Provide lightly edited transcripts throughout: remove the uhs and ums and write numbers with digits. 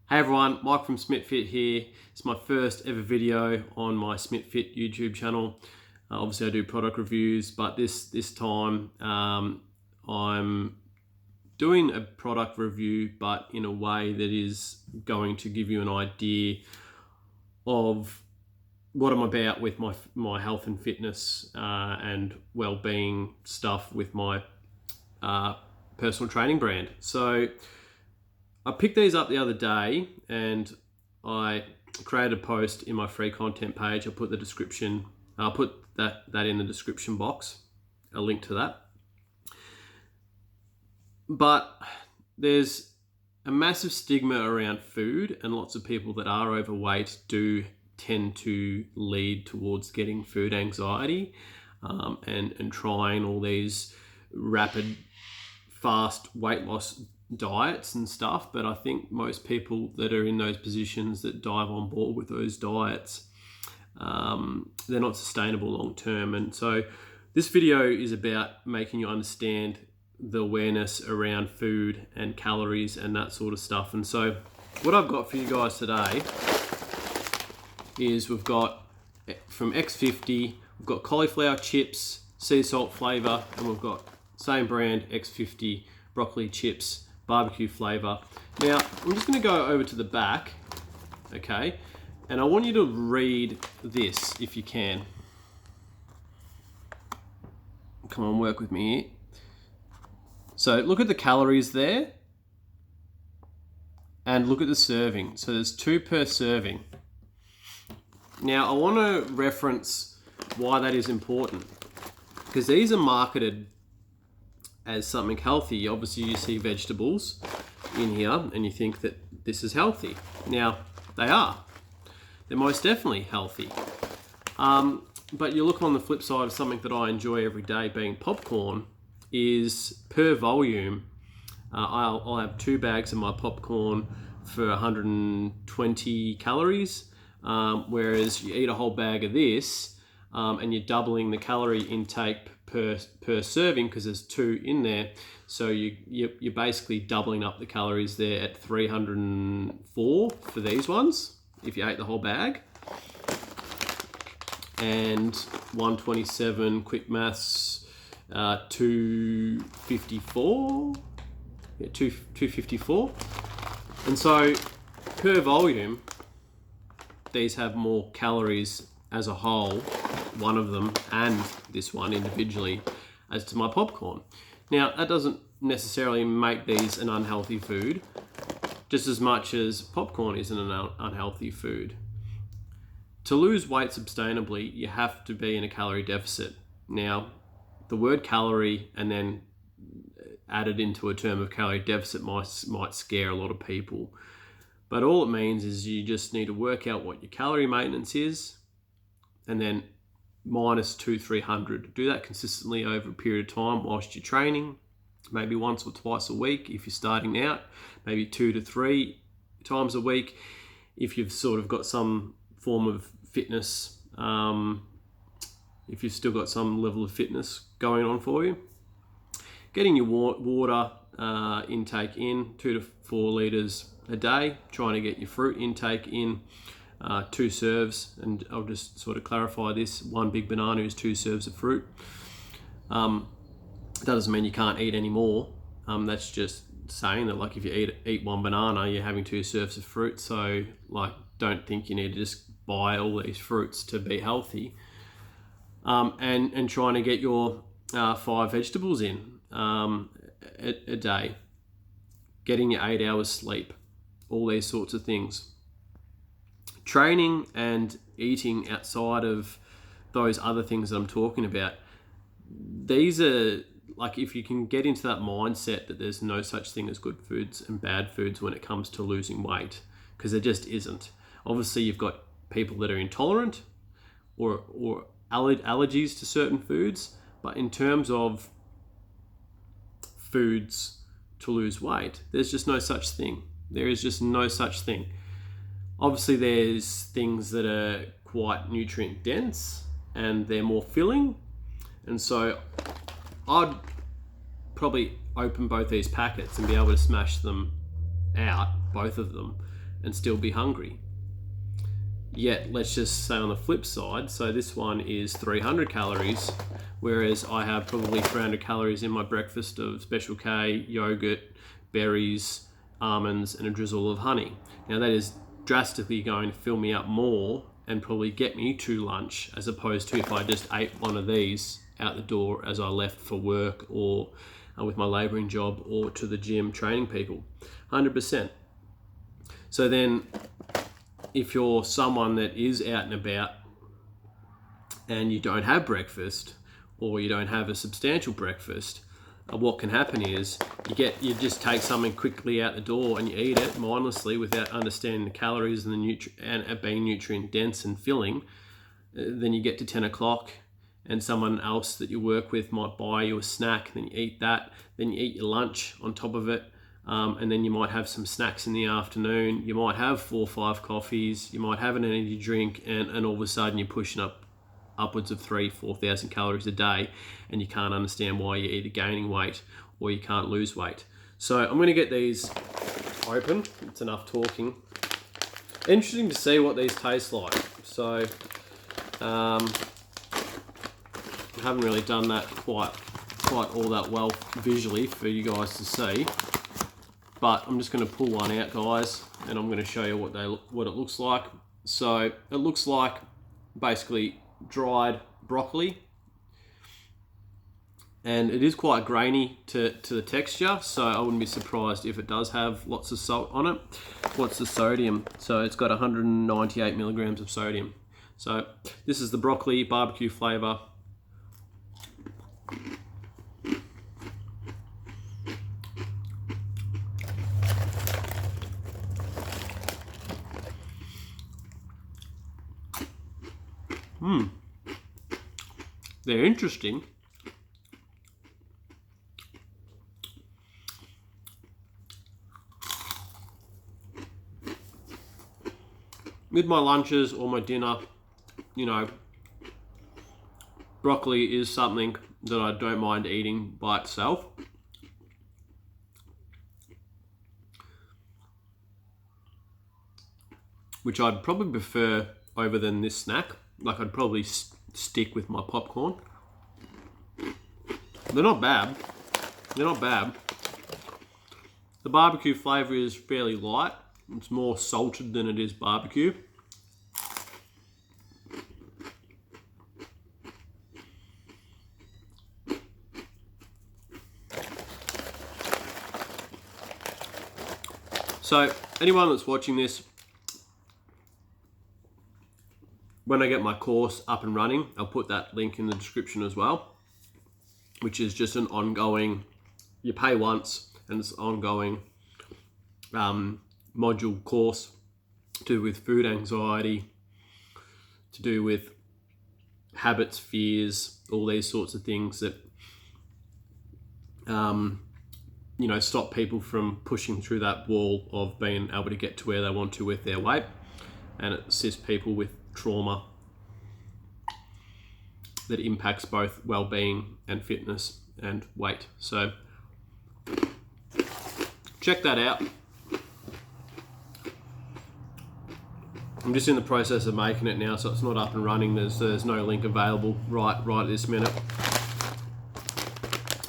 Hey everyone, Mike from SmitFit here. It's my first ever video on my SmitFit YouTube channel. Obviously I do product reviews, but this time I'm doing a product review, but in a way that is going to give you an idea of what I'm about with my health and fitness and well-being stuff with my personal training brand. So I picked these up the other day and I created a post in my free content page. I'll put the description, I'll put that in the description box, a link to that. But there's a massive stigma around food, and lots of people that are overweight do tend to lead towards getting food anxiety and trying all these rapid, fast weight loss diets and stuff. But I think most people that are in those positions that dive on board with those diets, they're not sustainable long term. And so this video is about making you understand the awareness around food and calories and that sort of stuff. And so what I've got for you guys today is we've got from X50, we've got cauliflower chips, sea salt flavor, and we've got same brand X50 broccoli chips, barbecue flavor. Now, I'm just going to go over to the back, okay? And I want you to read this if you can. Come on, work with me here. So look at the calories there and look at the serving. So there's 2 per serving. Now, I want to reference why that is important, because these are marketed as something healthy. Obviously you see vegetables in here and you think that this is healthy. Now, they are. They're most definitely healthy. But you look on the flip side of something that I enjoy every day, being popcorn, is per volume. I'll have 2 bags of my popcorn for 120 calories, whereas you eat a whole bag of this and you're doubling the calorie intake per serving, because there's 2 in there. So you're basically doubling up the calories there at 304 for these ones if you ate the whole bag, and 127, quick maths, 254, yeah, 254. And so per volume, these have more calories as a whole, one of them and this one individually, as to my popcorn. Now, that doesn't necessarily make these an unhealthy food, just as much as popcorn isn't an unhealthy food. To lose weight sustainably, you have to be in a calorie deficit. Now, the word calorie and then added into a term of calorie deficit might scare a lot of people. But all it means is you just need to work out what your calorie maintenance is and then minus 200-300. Do that consistently over a period of time whilst you're training, maybe once or twice a week if you're starting out, maybe 2 to 3 times a week if you've sort of got some form of fitness, if you've still got some level of fitness going on for you. Getting your water intake in, 2 to 4 litres a day, trying to get your fruit intake in, 2 serves, and I'll just sort of clarify this: 1 big banana is 2 serves of fruit. That doesn't mean you can't eat any more. That's just saying that, like, if you eat 1 banana, you're having 2 serves of fruit. So, like, don't think you need to just buy all these fruits to be healthy. And trying to get your 5 vegetables in a day, getting your 8 hours sleep, all these sorts of things. Training and eating outside of those other things that I'm talking about, these are, like, if you can get into that mindset that there's no such thing as good foods and bad foods when it comes to losing weight, because there just isn't. Obviously you've got people that are intolerant or allergies to certain foods, but in terms of foods to lose weight, there's just no such thing. There is just no such thing. Obviously there's things that are quite nutrient dense and they're more filling, and so I'd probably open both these packets and be able to smash them out, both of them, and still be hungry. Yet, let's just say on the flip side, so this one is 300 calories, whereas I have probably 300 calories in my breakfast of Special K, yogurt, berries, almonds, and a drizzle of honey. Now that is drastically going to fill me up more and probably get me to lunch, as opposed to if I just ate one of these out the door as I left for work or with my labouring job or to the gym training people. 100%. So then, if you're someone that is out and about and you don't have breakfast or you don't have a substantial breakfast, what can happen is you just take something quickly out the door and you eat it mindlessly without understanding the calories and and being nutrient dense and filling. Then you get to 10 o'clock and someone else that you work with might buy you a snack, then you eat that, then you eat your lunch on top of it. And then you might have some snacks in the afternoon. You might have 4 or 5 coffees. You might have an energy drink, and all of a sudden you're pushing upwards of 3,000-4,000 calories a day, and you can't understand why you're either gaining weight or you can't lose weight. So I'm going to get these open. It's enough talking. Interesting to see what these taste like. So I haven't really done that quite all that well visually for you guys to see. But I'm just going to pull one out, guys, and I'm going to show you what it looks like. So it looks like basically dried broccoli, and it is quite grainy to the texture, so I wouldn't be surprised if it does have lots of salt on it. What's the sodium? So it's got 198 milligrams of sodium. So this is the broccoli barbecue flavor. They're interesting. With my lunches or my dinner, broccoli is something that I don't mind eating by itself. Which I'd probably prefer over than this snack. Like, I'd probably stick with my popcorn. They're not bad. The barbecue flavour is fairly light. It's more salted than it is barbecue. So, anyone that's watching this, when I get my course up and running, I'll put that link in the description as well, which is just an ongoing, you pay once and it's ongoing module course to do with food anxiety, to do with habits, fears, all these sorts of things that stop people from pushing through that wall of being able to get to where they want to with their weight, and it assists people with trauma that impacts both well-being and fitness and weight. So check that out. I'm just in the process of making it now, so it's not up and running. There's no link available right at this minute.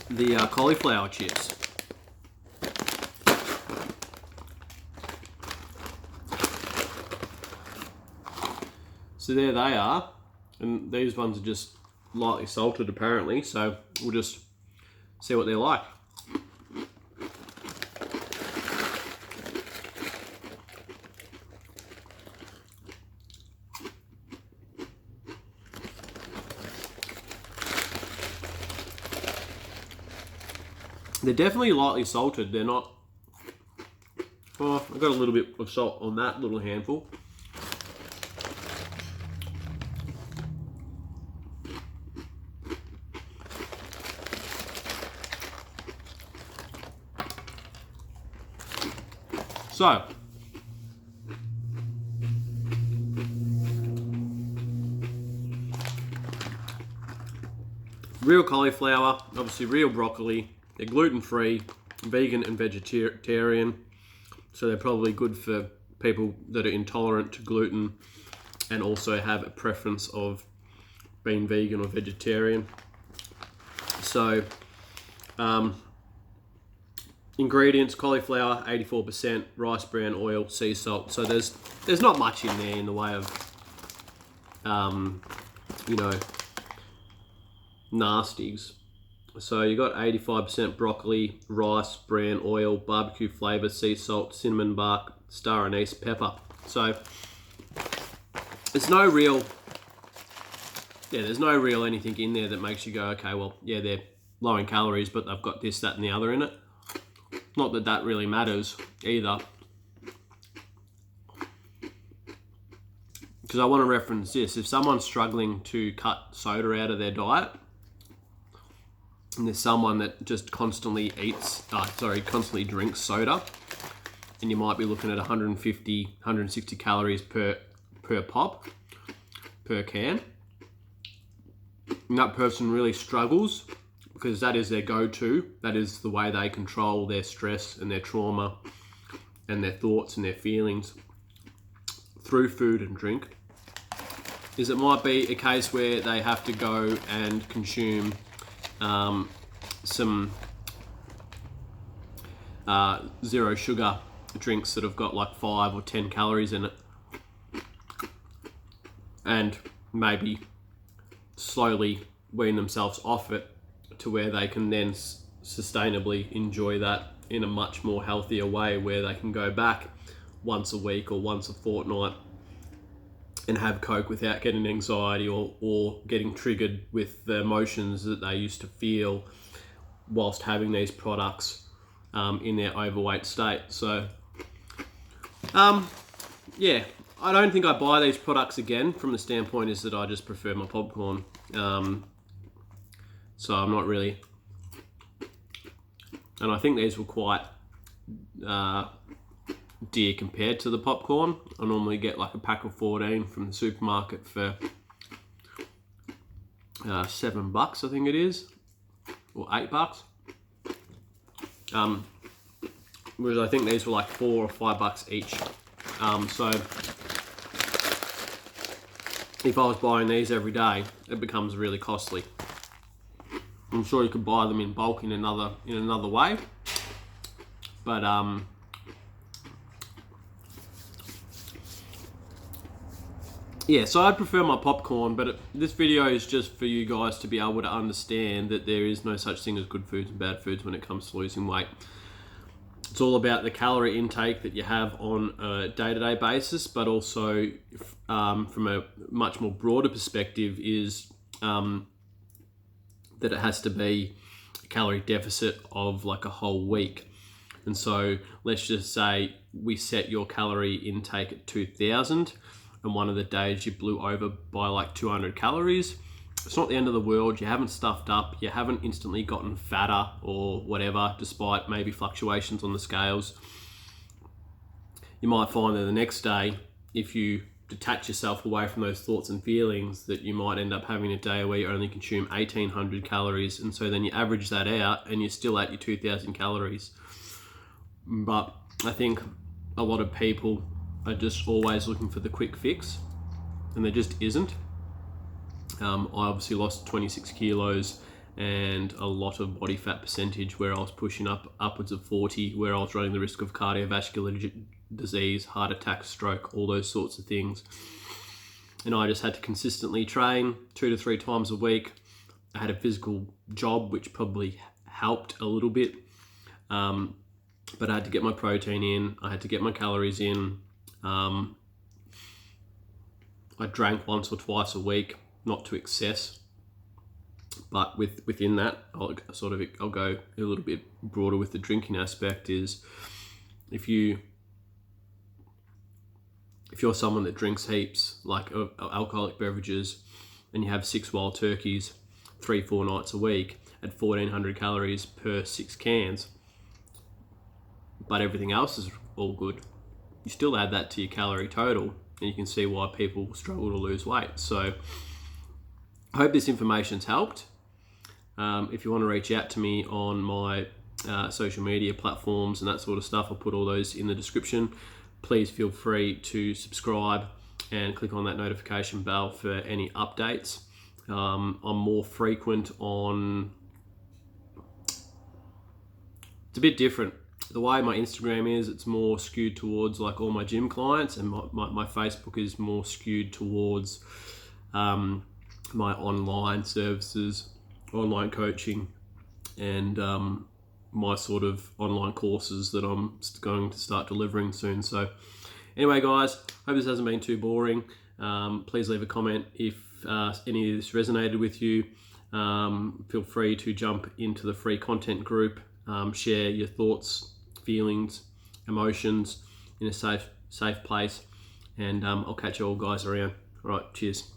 The cauliflower chips. So there they are, and these ones are just lightly salted apparently, so we'll just see what they're like. They're definitely lightly salted. They're not... Oh, I've got a little bit of salt on that little handful. So, real cauliflower, obviously real broccoli. They're gluten-free, vegan and vegetarian, so they're probably good for people that are intolerant to gluten and also have a preference of being vegan or vegetarian. So ingredients: cauliflower 84%, rice bran oil, sea salt. So there's not much in there in the way of nasties. So you got 85% broccoli, rice bran oil, barbecue flavor, sea salt, cinnamon bark, star anise, pepper. So there's no real anything in there that makes you go, okay, well, yeah, they're low in calories, but they've got this, that, and the other in it. Not that that really matters either. Because I want to reference this. If someone's struggling to cut soda out of their diet, and there's someone that just constantly drinks soda, and you might be looking at 150, 160 calories per pop, per can, and that person really struggles because that is their go-to. That is the way they control their stress and their trauma and their thoughts and their feelings through food and drink. Is it might be a case where they have to go and consume some zero sugar drinks that have got like 5 or 10 calories in it, and maybe slowly wean themselves off it to where they can then sustainably enjoy that in a much more healthier way, where they can go back once a week or once a fortnight and have Coke without getting anxiety or getting triggered with the emotions that they used to feel whilst having these products in their overweight state. So, yeah, I don't think I buy these products again, from the standpoint is that I just prefer my popcorn. So I'm not really, and I think these were quite dear compared to the popcorn. I normally get like a pack of 14 from the supermarket for $7, I think it is, or $8. Whereas I think these were like $4 or $5 each. So if I was buying these every day, it becomes really costly. I'm sure you could buy them in bulk in another way, but yeah, so I'd prefer my popcorn, but this video is just for you guys to be able to understand that there is no such thing as good foods and bad foods when it comes to losing weight. It's all about the calorie intake that you have on a day-to-day basis, but also from a much more broader perspective is that it has to be a calorie deficit of like a whole week. And so let's just say we set your calorie intake at 2,000, and one of the days you blew over by like 200 calories. It's not the end of the world. You haven't stuffed up. You haven't instantly gotten fatter or whatever, despite maybe fluctuations on the scales. You might find that the next day, if you detach yourself away from those thoughts and feelings, that you might end up having a day where you only consume 1,800 calories. And so then you average that out and you're still at your 2,000 calories. But I think a lot of people are just always looking for the quick fix, and there just isn't. I obviously lost 26 kilos and a lot of body fat percentage, where I was pushing upwards of 40, where I was running the risk of cardiovascular disease, heart attack, stroke, all those sorts of things. And I just had to consistently train 2 to 3 times a week. I had a physical job, which probably helped a little bit. But I had to get my protein in, I had to get my calories in. I drank once or twice a week, not to excess, but within that, I'll go a little bit broader with the drinking aspect. Is if you're someone that drinks heaps, like alcoholic beverages, and you have 6 wild turkeys 3-4 nights a week at 1,400 calories per 6 cans, but everything else is all good, you still add that to your calorie total, and you can see why people struggle to lose weight. So I hope this information's helped. If you want to reach out to me on my social media platforms and that sort of stuff, I'll put all those in the description. please feel free to subscribe and click on that notification bell for any updates. I'm more frequent on, it's a bit different. The way my Instagram is, it's more skewed towards like all my gym clients, and my Facebook is more skewed towards my online services, online coaching, and my sort of online courses that I'm going to start delivering soon. So anyway, guys, hope this hasn't been too boring. Please leave a comment if any of this resonated with you. Feel free to jump into the free content group, share your thoughts, feelings, emotions in a safe place, and I'll catch you all guys around. All right, cheers.